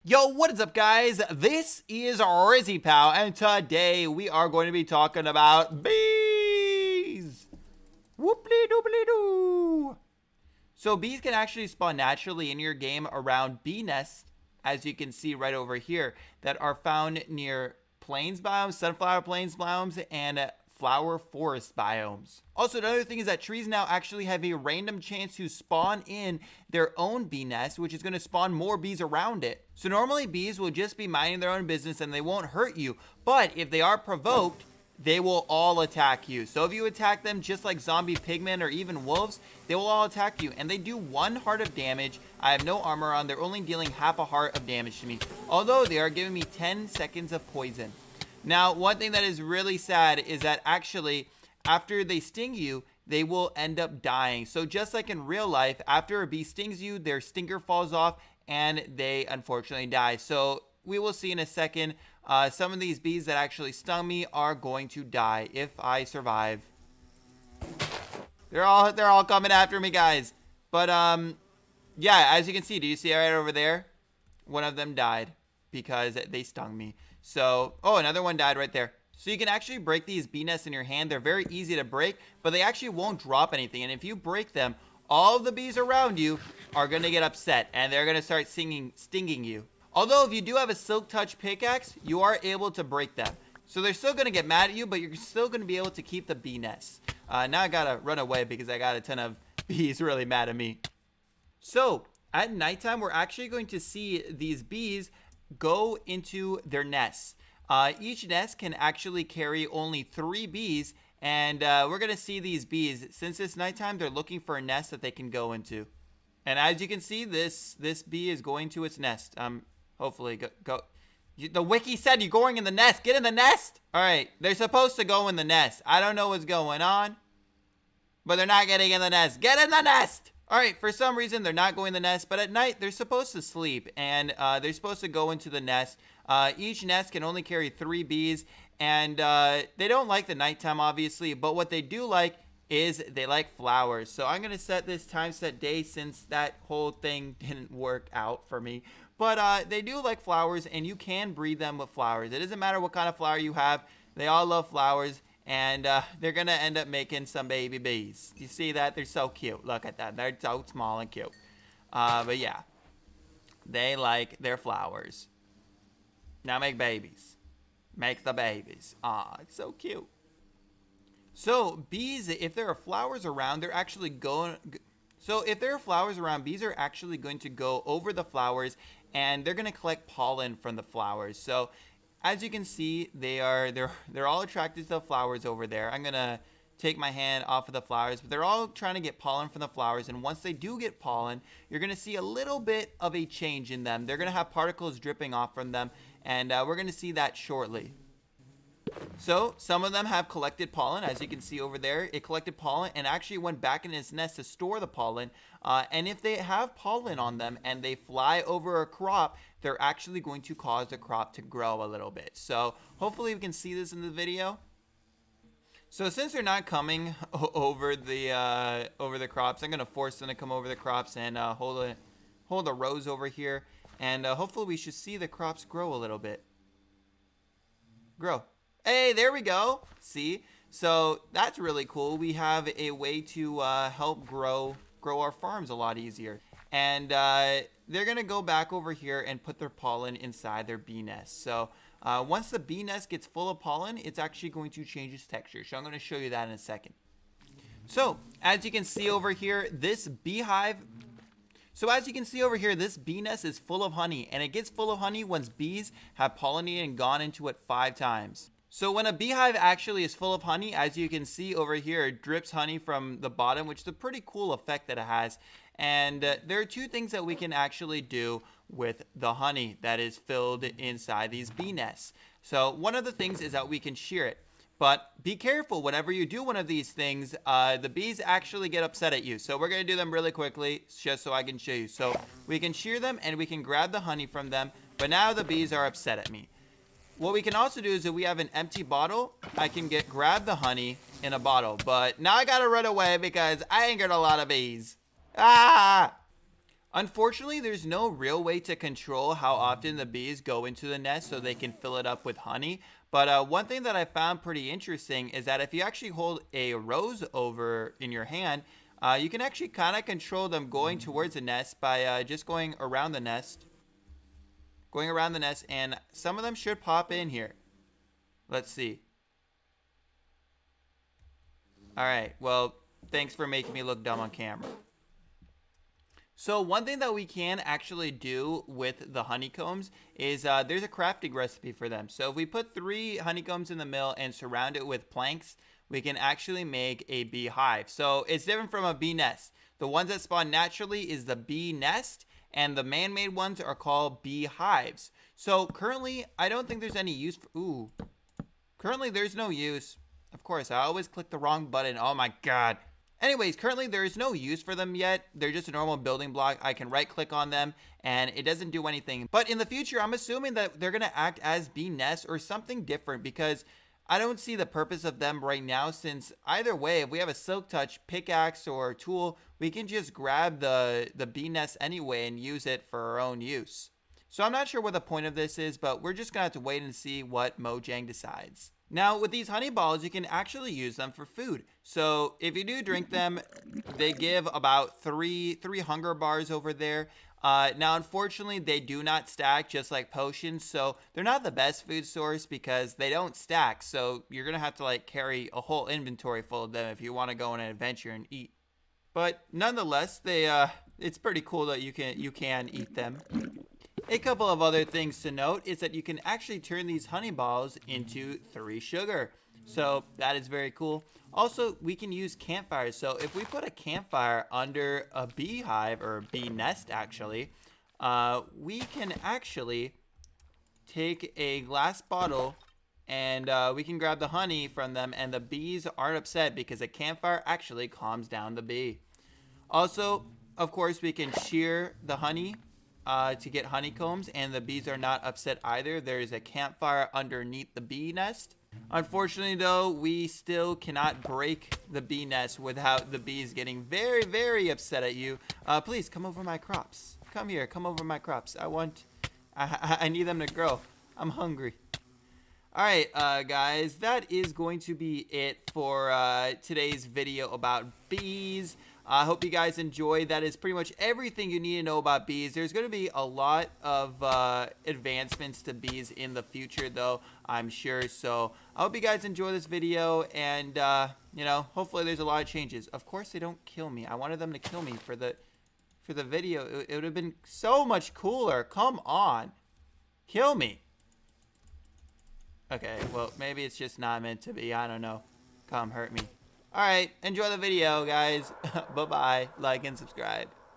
Yo, what is up, guys? This is RizzyPOW, and today we are going to be talking about bees. Whooply dooply doo. So bees can actually spawn naturally in your game around bee nests, as you can see right over here, that are found near plains biomes, sunflower plains biomes, and flower forest biomes. Also, another thing is that trees now actually have a random chance to spawn in their own bee nest, which is going to spawn more bees around it. So normally bees will just be minding their own business and they won't hurt you, but if they are provoked, they will all attack you. So if you attack them just like zombie pigmen or even wolves, they will all attack you. And they do 1 heart of damage. I have no armor on. They're only dealing half a heart of damage to me, although they are giving me 10 seconds of poison. Now, one thing that is really sad is that actually, after they sting you, they will end up dying. So just like in real life, after a bee stings you, their stinger falls off and they unfortunately die. So we will see in a second. Some of these bees that actually stung me are going to die if I survive. They're all coming after me, guys. But yeah, as you can see, do you see right over there? One of them died because they stung me. So, oh, another one died right there. So you can actually break these bee nests in your hand. They're very easy to break, but they actually won't drop anything. And if you break them, all of the bees around you are going to get upset and they're going to start stinging you. Although if you do have a silk touch pickaxe, you are able to break them. So they're still going to get mad at you, but you're still going to be able to keep the bee nests. Now I got to run away because I got a ton of bees really mad at me. So at nighttime, we're actually going to see these bees go into their nests. Each nest can actually carry only 3 bees, and we're going to see these bees. Since it's nighttime, they're looking for a nest that they can go into. And as you can see, this bee is going to its nest. Hopefully, go. The wiki said you're going in the nest. Get in the nest. All right, they're supposed to go in the nest. I don't know what's going on, but they're not getting in the nest. Get in the nest. All right, for some reason, they're not going in the nest, but at night, they're supposed to sleep, and they're supposed to go into the nest. Each nest can only carry 3 bees, and they don't like the nighttime, obviously, but what they do like is they like flowers. So I'm going to set this time set day since that whole thing didn't work out for me. But they do like flowers, and you can breed them with flowers. It doesn't matter what kind of flower you have. They all love flowers. And they're going to end up making some baby bees. You see that? They're so cute. Look at that. They're so small and cute. But yeah, they like their flowers. Now make babies. Make the babies. Aw, it's so cute. So bees, if there are flowers around, they're actually going... So if there are flowers around, bees are actually going to go over the flowers and they're going to collect pollen from the flowers. So as you can see, they're all attracted to the flowers over there. I'm gonna take my hand off of the flowers, but they're all trying to get pollen from the flowers. And once they do get pollen, you're gonna see a little bit of a change in them. They're gonna have particles dripping off from them, and we're gonna see that shortly. So some of them have collected pollen, as you can see over there. It collected pollen and actually went back in its nest to store the pollen. And if they have pollen on them and they fly over a crop, they're actually going to cause the crop to grow a little bit. So hopefully we can see this in the video. So since they're not coming over the crops, I'm gonna force them to come over the crops and hold a rose over here, and hopefully we should see the crops grow a little bit. Grow. Hey, there we go. See? So that's really cool. We have a way to help grow our farms a lot easier. And they're going to go back over here and put their pollen inside their bee nest. So once the bee nest gets full of pollen, it's actually going to change its texture. So I'm going to show you that in a second. So as you can see over here, this beehive... So as you can see over here, this bee nest is full of honey. And it gets full of honey once bees have pollinated and gone into it 5 times. So when a beehive actually is full of honey, as you can see over here, it drips honey from the bottom, which is a pretty cool effect that it has. And there are 2 things that we can actually do with the honey that is filled inside these bee nests. So one of the things is that we can shear it. But be careful, whenever you do one of these things, the bees actually get upset at you. So we're going to do them really quickly just so I can show you. So we can shear them and we can grab the honey from them. But now the bees are upset at me. What we can also do is if we have an empty bottle, I can grab the honey in a bottle. But now I gotta run away because I ain't got a lot of bees. Ah! Unfortunately, there's no real way to control how often the bees go into the nest so they can fill it up with honey. But one thing that I found pretty interesting is that if you actually hold a rose over in your hand, you can actually kind of control them going towards the nest by just going around the nest. Going around the nest, and some of them should pop in here. Let's see. Alright, well, thanks for making me look dumb on camera. So one thing that we can actually do with the honeycombs is there's a crafting recipe for them. So if we put 3 honeycombs in the middle and surround it with planks, we can actually make a beehive. So it's different from a bee nest. The ones that spawn naturally is the bee nest, and the man-made ones are called beehives. So currently, I don't think there's any use for... Currently, there's no use. Of course, I always click the wrong button. Oh my god. Anyways, currently there is no use for them yet. They're just a normal building block. I can right click on them and it doesn't do anything. But in the future, I'm assuming that they're going to act as bee nests or something different, because I don't see the purpose of them right now, since either way, if we have a silk touch pickaxe or tool, we can just grab the bee nest anyway and use it for our own use. So I'm not sure what the point of this is, but we're just going to have to wait and see what Mojang decides. Now, with these honey balls, you can actually use them for food. So if you do drink them, they give about three hunger bars over there. Now, unfortunately, they do not stack just like potions. So they're not the best food source because they don't stack. So you're going to have to like carry a whole inventory full of them if you want to go on an adventure and eat. But nonetheless, it's pretty cool that you can eat them. A couple of other things to note is that you can actually turn these honey balls into 3 sugar. So that is very cool. Also, we can use campfires. So if we put a campfire under a beehive, or a bee nest actually, we can actually take a glass bottle and we can grab the honey from them, and the bees aren't upset because a campfire actually calms down the bee. Also, of course, we can shear the honey to get honeycombs, and the bees are not upset either. There is a campfire underneath the bee nest. Unfortunately, though, we still cannot break the bee nest without the bees getting very, very upset at you. Please come over my crops. Come here, come over my crops. I need them to grow. I'm hungry. Alright, guys, that is going to be it for today's video about bees. I hope you guys enjoyed. That is pretty much everything you need to know about bees. There's going to be a lot of advancements to bees in the future, though, I'm sure. So I hope you guys enjoy this video, and, you know, hopefully there's a lot of changes. Of course, they don't kill me. I wanted them to kill me for the video. It would have been so much cooler. Come on. Kill me. Okay, well, maybe it's just not meant to be. I don't know. Come hurt me. Alright, enjoy the video, guys. Bye-bye. Like and subscribe.